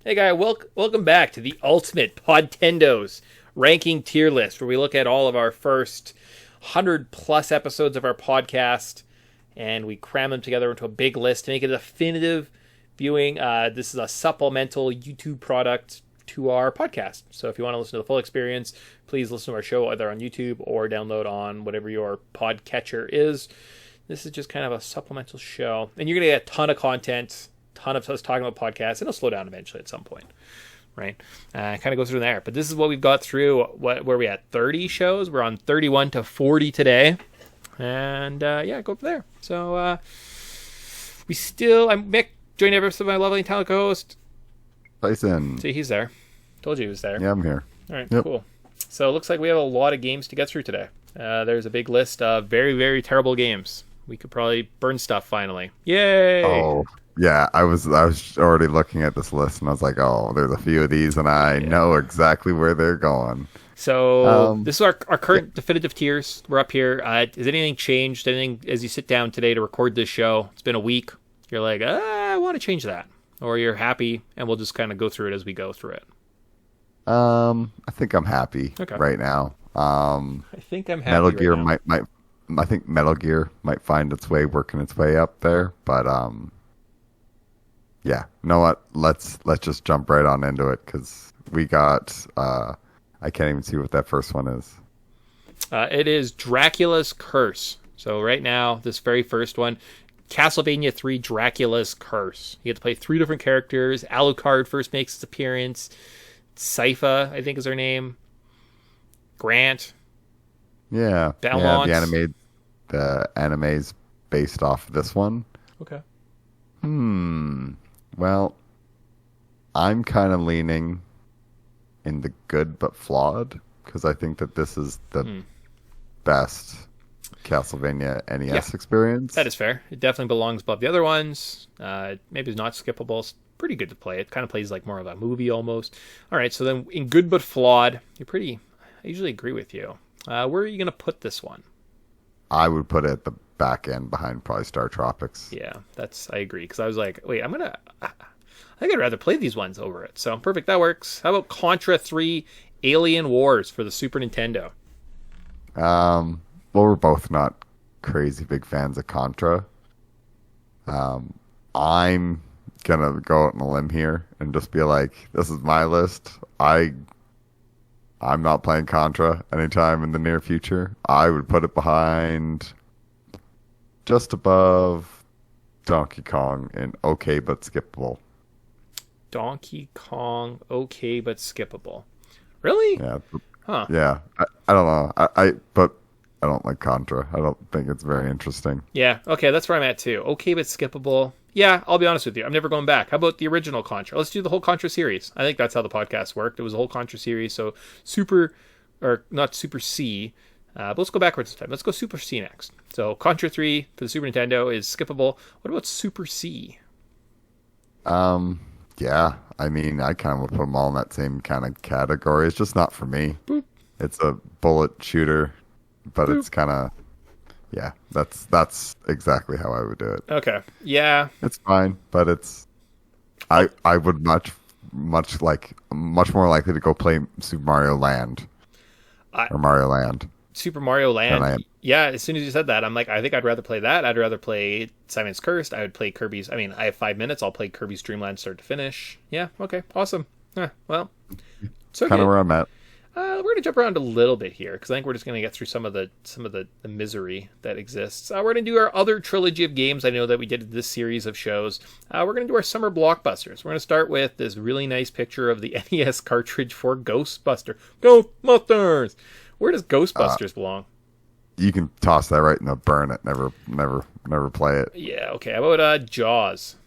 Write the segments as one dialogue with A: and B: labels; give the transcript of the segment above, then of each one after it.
A: Hey guy, welcome back to the Ultimate Podtendo's ranking tier list, where we look at all of our first 100 plus episodes of our podcast and we cram them together into a big list to make it a definitive viewing. This is a supplemental YouTube product to our podcast. So if you want to listen to the full experience, please listen to our show either on YouTube or download on whatever your podcatcher is. This is just kind of a supplemental show, and you're going to get a ton of content, ton of us talking about podcasts, and it'll slow down eventually at some point, right? Kind of go through there. But this is what we've got through. Where are we at? 30 shows. We're on 31 to 40 today. And go from there. So I'm Mick, joined every episode of my lovely talent co-host.
B: Tyson.
A: See, he's there. Told you he was there.
B: Yeah, I'm here.
A: All right, cool. So it looks like we have a lot of games to get through today. There's a big list of very, very terrible games. We could probably burn stuff finally. Yay!
B: Oh, yeah. I was already looking at this list, and I was like, oh, there's a few of these, and I know exactly where they're going.
A: So this is our current definitive tiers. We're up here. Has anything changed? Anything as you sit down today to record this show? It's been a week. You're like, I want to change that. Or you're happy, and we'll just kind of go through it as we go through it.
B: I think I'm happy right now.
A: I think I'm happy.
B: Metal Gear
A: right now.
B: I think Metal Gear might find working its way up there, but yeah. You know what? Let's just jump right on into it, because we got I can't even see what that first one is.
A: It is Dracula's Curse. So right now, this very first one, Castlevania 3 Dracula's Curse. You get to play 3 different characters. Alucard first makes its appearance. Sypha, I think is her name. Grant.
B: Yeah.
A: Belmont.
B: Yeah, the anime's based off of this one.
A: Okay.
B: Well, I'm kind of leaning in the good but flawed, because I think that this is the best Castlevania NES experience.
A: That is fair. It definitely belongs above the other ones. Maybe it's not skippable. It's pretty good to play. It kind of plays like more of a movie almost. All right, so then in good but flawed, I usually agree with you. Where are you going to put this one?
B: I would put it at the back end behind probably Star Tropics.
A: Yeah, I agree, because I was like, wait, I think I'd rather play these ones over it. So perfect, that works. How about Contra 3 Alien Wars for the Super Nintendo?
B: Well, we're both not crazy big fans of Contra. I'm gonna go out on a limb here and just be like, this is my list. I'm not playing Contra anytime in the near future. I would put it behind, just above Donkey Kong in okay but skippable.
A: Donkey Kong, okay but skippable. Really?
B: Yeah.
A: Huh.
B: Yeah. I don't know. But I don't like Contra. I don't think it's very interesting.
A: Yeah. Okay, that's where I'm at too. Okay but skippable. Yeah, I'll be honest with you. I'm never going back. How about the original Contra? Let's do the whole Contra series. I think that's how the podcast worked. It was a whole Contra series. So not Super C. But let's go backwards this time. Let's go Super C next. So Contra 3 for the Super Nintendo is skippable. What about Super C?
B: Yeah. I mean, I kind of would put them all in that same kind of category. It's just not for me.
A: Boop. It's
B: a bullet shooter, but
A: Boop.
B: It's kind of... Yeah, that's exactly how I would do it.
A: Okay. Yeah.
B: It's fine, but it's... I would much more likely to go play Super Mario Land. Or Mario Land.
A: Super Mario Land. Yeah, as soon as you said that, I'm like, I think I'd rather play that. I'd rather play Simon's Cursed. I would play Kirby's... I have 5 minutes. I'll play Kirby's Dream Land start to finish. Yeah, okay. Awesome. Well, it's okay.
B: Kind of where I'm at.
A: We're going to jump around a little bit here, because I think we're just going to get through some of the misery that exists. We're going to do our other trilogy of games I know that we did in this series of shows. We're going to do our summer blockbusters. We're going to start with this really nice picture of the NES cartridge for Ghostbuster. Ghostbusters! Where does Ghostbusters belong?
B: You can toss that right in the burn it. Never play it.
A: Yeah, okay. How about Jaws?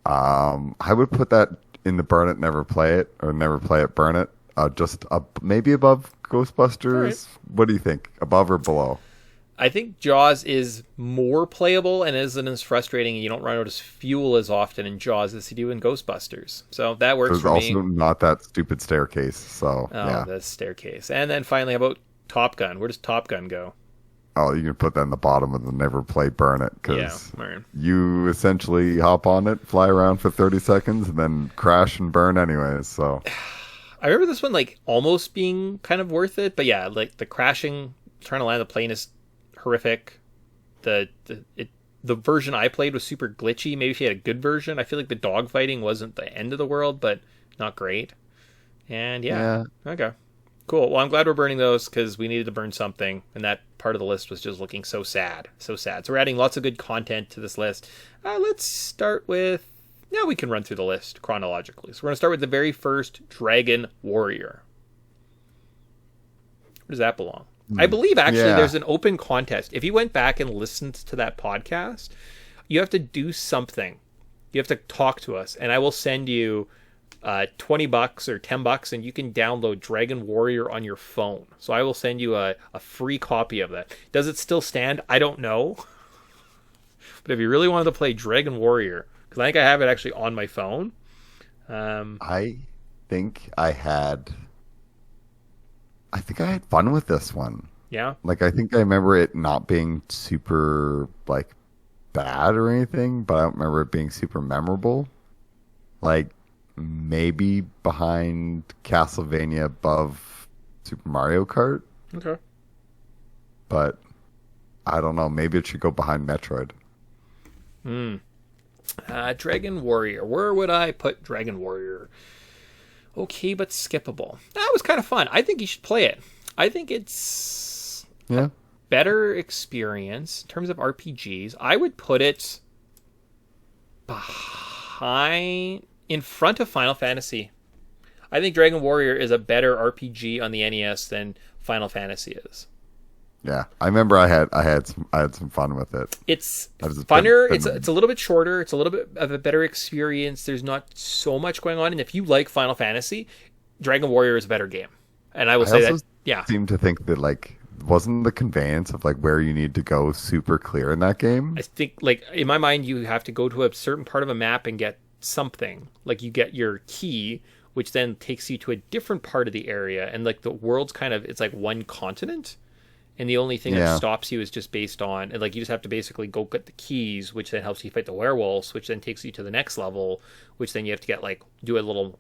B: I would put that in the burn it, never play it, or never play it, burn it. Just maybe above Ghostbusters. Right. What do you think? Above or below?
A: I think Jaws is more playable and isn't as frustrating, and you don't run out of fuel as often in Jaws as you do in Ghostbusters. So that works for me.
B: There's also not that stupid staircase. So
A: the staircase. And then finally, how about Top Gun? Where does Top Gun go?
B: Oh, you can put that in the bottom of the never play burn it, because
A: man.
B: you essentially hop on it, fly around for 30 seconds, and then crash and burn anyways. So
A: I remember this one like almost being kind of worth it, but yeah, like the crashing, trying to land the plane is horrific. The version I played was super glitchy. Maybe if you had a good version, I feel like the dogfighting wasn't the end of the world, but not great. And yeah. Okay. Cool. Well, I'm glad we're burning those because we needed to burn something, and that part of the list was just looking so sad. So sad. So we're adding lots of good content to this list. Let's start with... Now we can run through the list chronologically. So we're going to start with the very first Dragon Warrior. Where does that belong? I believe, actually, there's an open contest. If you went back and listened to that podcast, you have to do something. You have to talk to us, and I will send you... $20 or $10, and you can download Dragon Warrior on your phone. So I will send you a free copy of that. Does it still stand? I don't know. But if you really wanted to play Dragon Warrior, because I think I have it actually on my phone.
B: I think I had fun with this one.
A: Yeah.
B: Like, I think I remember it not being super like bad or anything, but I don't remember it being super memorable. Like, maybe behind Castlevania, above Super Mario Kart.
A: Okay.
B: But I don't know. Maybe it should go behind Metroid.
A: Dragon Warrior. Where would I put Dragon Warrior? Okay, but skippable. That was kind of fun. I think you should play it. I think it's a better experience in terms of RPGs. I would put it in front of Final Fantasy. I think Dragon Warrior is a better RPG on the NES than Final Fantasy is.
B: Yeah, I remember I had some fun with it.
A: It's funner. It's a little bit shorter. It's a little bit of a better experience. There's not so much going on, and if you like Final Fantasy, Dragon Warrior is a better game. And I will say that. Yeah,
B: seem to think that like wasn't the conveyance of like where you need to go super clear in that game.
A: I think like in my mind, you have to go to a certain part of a map and get something. Like you get your key, which then takes you to a different part of the area, and like the world's kind of, it's like one continent, and the only thing that stops you is just based on, and like you just have to basically go get the keys, which then helps you fight the werewolves, which then takes you to the next level, which then you have to get like do a little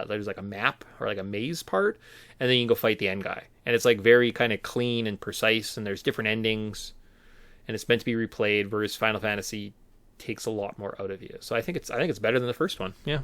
A: there's like a map or like a maze part, and then you can go fight the end guy, and it's like very kind of clean and precise, and there's different endings, and it's meant to be replayed, whereas Final Fantasy takes a lot more out of you. So I think it's better than the first one. Yeah,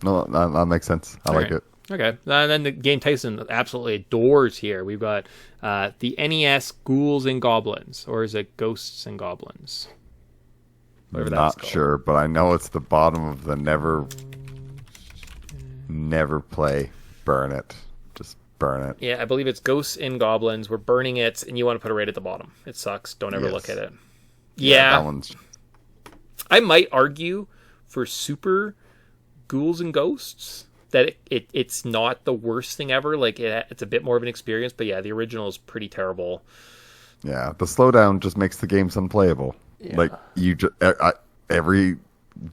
B: no, that makes sense. I like it.
A: Okay, and then the game Tyson absolutely adores here. We've got the NES Ghouls and Goblins, or is it Ghosts and Goblins?
B: Whatever that's called. Not sure, but I know it's the bottom of the never play. Burn it. Just burn it.
A: Yeah, I believe it's Ghosts and Goblins. We're burning it, and you want to put it right at the bottom. It sucks. Don't ever look at it. Yeah,
B: that one's...
A: I might argue for Super Ghouls and Ghosts that it's not the worst thing ever. Like it's a bit more of an experience, but yeah, the original is pretty terrible.
B: Yeah, the slowdown just makes the games unplayable. Yeah. Like every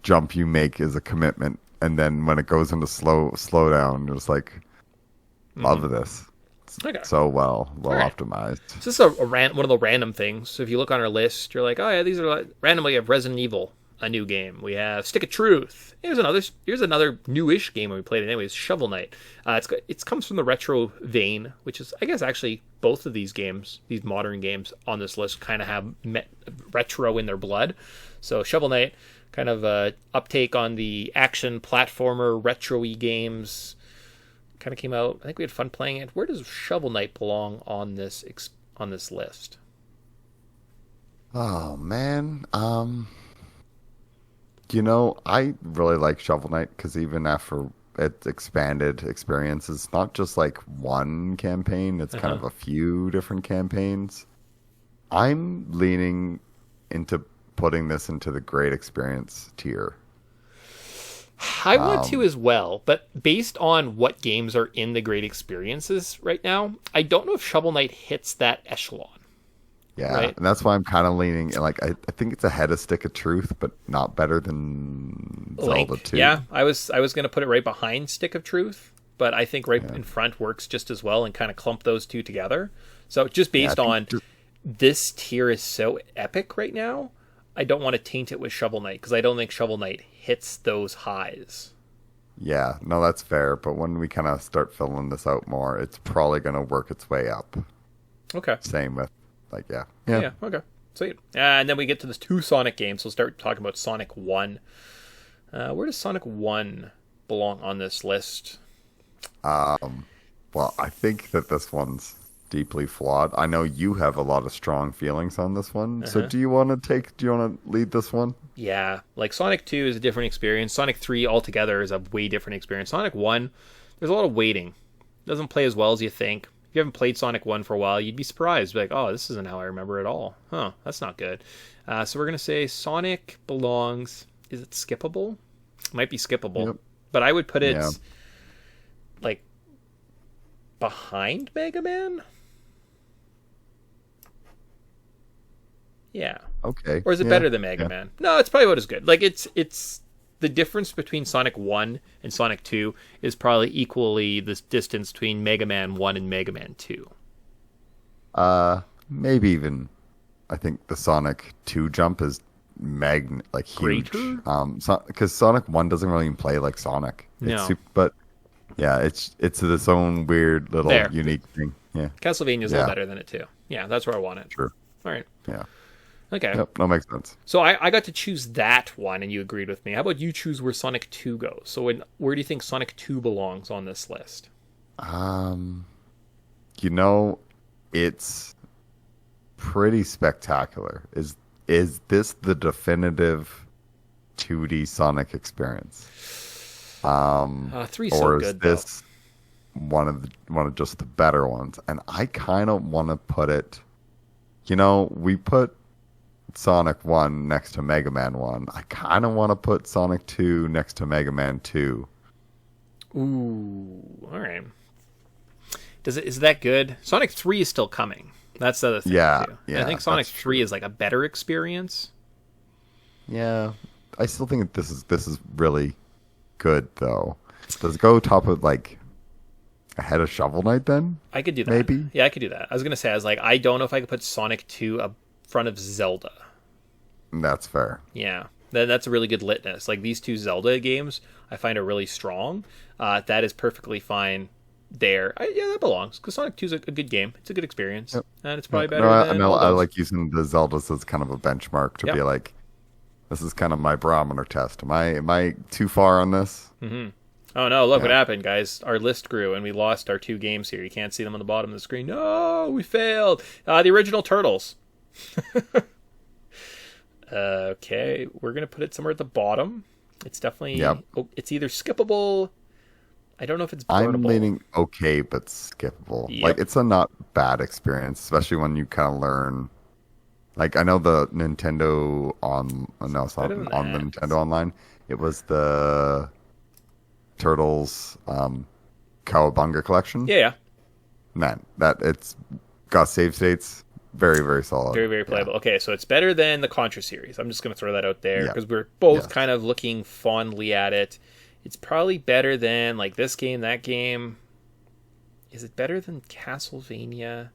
B: jump you make is a commitment, and then when it goes into slowdown, you're just like, love this. So well optimized.
A: So this is one of the random things. So if you look on our list, you're like, oh yeah, these are like, randomly. We have Resident Evil, a new game. We have Stick of Truth. Here's another newish game we played. Anyways, Shovel Knight. It comes from the retro vein, which is, I guess, actually both of these games, these modern games on this list, kind of have retro in their blood. So Shovel Knight, kind of a uptake on the action platformer retro-y games. Kind of came out. I think we had fun playing it. Where does Shovel Knight belong on this list?
B: Oh man, I really like Shovel Knight because even after its expanded experience, it's not just like one campaign. It's kind of a few different campaigns. I'm leaning into putting this into the great experience tier.
A: I want to as well, but based on what games are in the great experiences right now, I don't know if Shovel Knight hits that echelon.
B: Yeah, right? And that's why I'm kind of leaning, like, I think it's ahead of Stick of Truth, but not better than Zelda 2.
A: Yeah, I was going to put it right behind Stick of Truth, but I think in front works just as well and kind of clump those two together. So just based on this tier is so epic right now, I don't want to taint it with Shovel Knight because I don't think Shovel Knight hits those highs.
B: Yeah, no, that's fair. But when we kind of start filling this out more, it's probably going to work its way up.
A: Okay.
B: Same with, like, yeah.
A: Yeah, okay. Sweet. And then we get to the 2 Sonic games. So we'll start talking about Sonic 1. Where does Sonic 1 belong on this list?
B: Well, I think that this one's deeply flawed. I know you have a lot of strong feelings on this one. So do you want to lead this one?
A: Yeah, like Sonic 2 is a different experience. Sonic 3 altogether is a way different experience. Sonic 1, there's a lot of waiting. It doesn't play as well as you think. If you haven't played Sonic 1 for a while, you'd be surprised. Like, oh, this isn't how I remember it all. Huh, that's not good. So we're going to say Sonic belongs... Is it skippable? It might be skippable. Yep. But I would put it, like, behind Mega Man? Yeah.
B: Okay.
A: Or is it better than Mega Man? No, it's probably about as good. Like, it's the difference between Sonic 1 and Sonic 2 is probably equally the distance between Mega Man 1 and Mega Man 2.
B: Maybe even, I think the Sonic 2 jump is huge. Because Sonic 1 doesn't really even play like Sonic. But yeah, it's its own weird little unique thing. Yeah.
A: Castlevania's a little better than it too. Yeah, that's where I want it.
B: True.
A: All right.
B: Yeah.
A: Okay.
B: Yep, that makes sense.
A: So I got to choose that one, and you agreed with me. How about you choose where Sonic 2 goes? So where do you think Sonic 2 belongs on this list?
B: It's pretty spectacular. Is this the definitive 2D Sonic experience?
A: 3's so good,
B: or is this one of just the better ones? And I kind of want to put it. We put Sonic 1 next to Mega Man 1. I kind of want to put Sonic 2 next to Mega Man 2.
A: Ooh, all right. Is that good? Sonic 3 is still coming. That's the other thing, too. Yeah, I think Sonic 3 is like a better experience.
B: Yeah. I still think this is really good, though. Does it go top of, like, ahead of Shovel Knight, then?
A: I could do that.
B: Maybe?
A: Yeah, I could do that. I was going to say, I don't know if I could put Sonic 2 up front of Zelda.
B: That's fair.
A: Yeah. That's a really good litmus. Like, these 2 Zelda games, I find are really strong. That is perfectly fine there. That belongs, because Sonic 2 is a good game. It's a good experience. Yep. And it's probably better than
B: I like using the Zeldas as kind of a benchmark to be like, this is kind of my barometer test. Am I too far on this?
A: Mm-hmm. Oh no, look what happened, guys. Our list grew and we lost our 2 games here. You can't see them on the bottom of the screen. No, we failed. The original Turtles. Okay, we're going to put it somewhere at the bottom. It's definitely... it's either skippable... I don't know if it's burnable.
B: I'm leaning okay, but skippable. Yep. Like, it's a not bad experience, especially when you kind of learn... Like, I know the Nintendo the Nintendo Online. It was the Turtles Cowabunga collection.
A: Yeah.
B: Man, it's got save states. Very, very solid.
A: Very, very playable. Yeah. Okay, so it's better than the Contra series. I'm just going to throw that out there because we're both kind of looking fondly at it. It's probably better than, like, this game, that game. Is it better than Castlevania?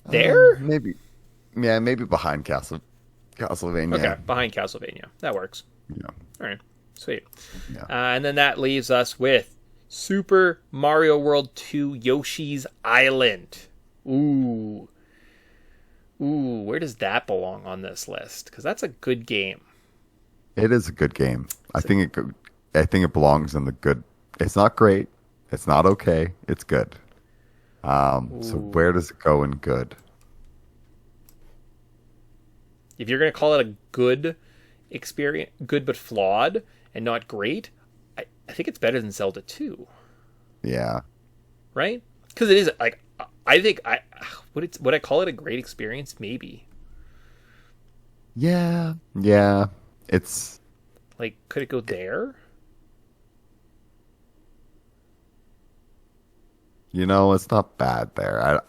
A: There?
B: Maybe. Yeah, maybe behind Castlevania.
A: Okay, behind Castlevania. That works.
B: Yeah.
A: All right, sweet.
B: Yeah.
A: And then that leaves us with Super Mario World 2 Yoshi's Island. Ooh, where does that belong on this list? Because that's a good game.
B: It is a good game. I think it belongs in the good. It's not great. It's not okay. It's good. So where does it go in good?
A: If you're going to call it a good experience, good but flawed and not great, I think it's better than Zelda 2.
B: Yeah.
A: Right? Because it is, like, I think would I call it a great experience? Maybe.
B: Yeah. It's
A: like, could it go there?
B: It's not bad there.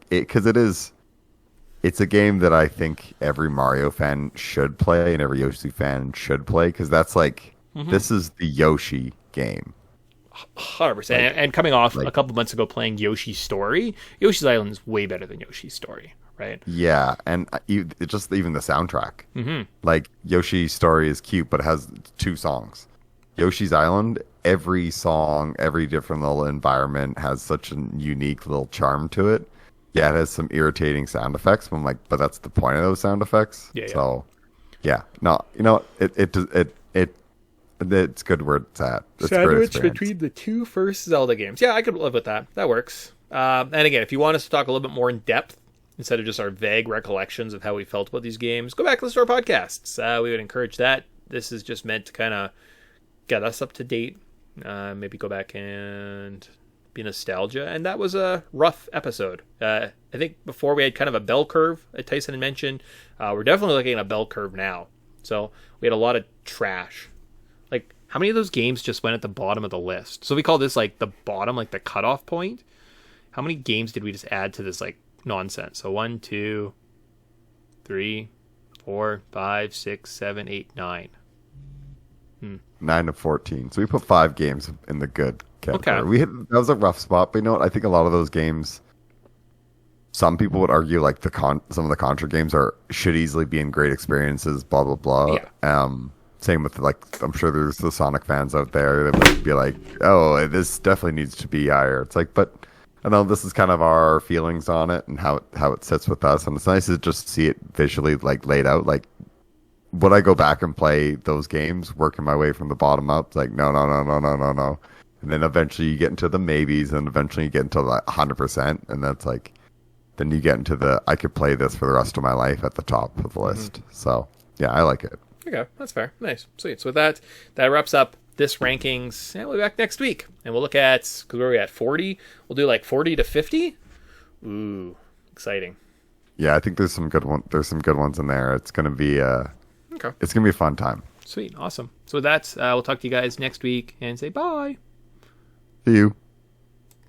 B: Because it's a game that I think every Mario fan should play and every Yoshi fan should play, because that's like, this is the Yoshi game.
A: 100%. And coming off a couple months ago playing Yoshi's Story, Yoshi's Island is way better than Yoshi's Story, right?
B: Yeah, and it just even the soundtrack.
A: Mm-hmm.
B: Like, Yoshi's Story is cute, but it has 2 songs. Yoshi's Island, every song, every different little environment has such a unique little charm to it. Yeah, it has some irritating sound effects, but I'm like, but that's the point of those sound effects.
A: Yeah.
B: So, yeah, no, it's good where it's at. It's
A: Sandwich between the 2 first Zelda games. Yeah, I could live with that. That works. And again, if you want us to talk a little bit more in depth, instead of just our vague recollections of how we felt about these games, go back and listen to our podcasts. We would encourage that. This is just meant to kind of get us up to date. Maybe go back and be nostalgia. And that was a rough episode. I think before we had kind of a bell curve, as Tyson had mentioned. We're definitely looking at a bell curve now. So we had a lot of trash. Like, how many of those games just went at the bottom of the list? So we call this like the bottom, like the cutoff point. How many games did we just add to this like nonsense? So 1, 2, 3, 4, 5, 6, 7, 8, 9.
B: 9 of 14. So we put 5 games in the good category.
A: Okay.
B: That was a rough spot, but you know what? I think a lot of those games, some people would argue like some of the Contra games should easily be in great experiences, blah blah blah.
A: Yeah.
B: Same with like, I'm sure there's the Sonic fans out there that would be like, oh, this definitely needs to be higher. It's like, but I know this is kind of our feelings on it and how it sits with us, and it's nice to just see it visually like laid out. Like, would I go back and play those games, working my way from the bottom up? It's like, no. And then eventually you get into the maybes, and eventually you get into the 100%, and that's like, then you get into the, I could play this for the rest of my life at the top of the list. So, yeah, I like it.
A: Okay, that's fair. Nice. Sweet. So with that wraps up this rankings. And we'll be back next week. And we'll look at, because where are we at, 40? We'll do like 40 to 50? Ooh, exciting.
B: Yeah, I think there's some good ones in there. It's going to be
A: okay.
B: It's going to be a fun time.
A: Sweet. Awesome. So with that, we'll talk to you guys next week and say bye.
B: See you.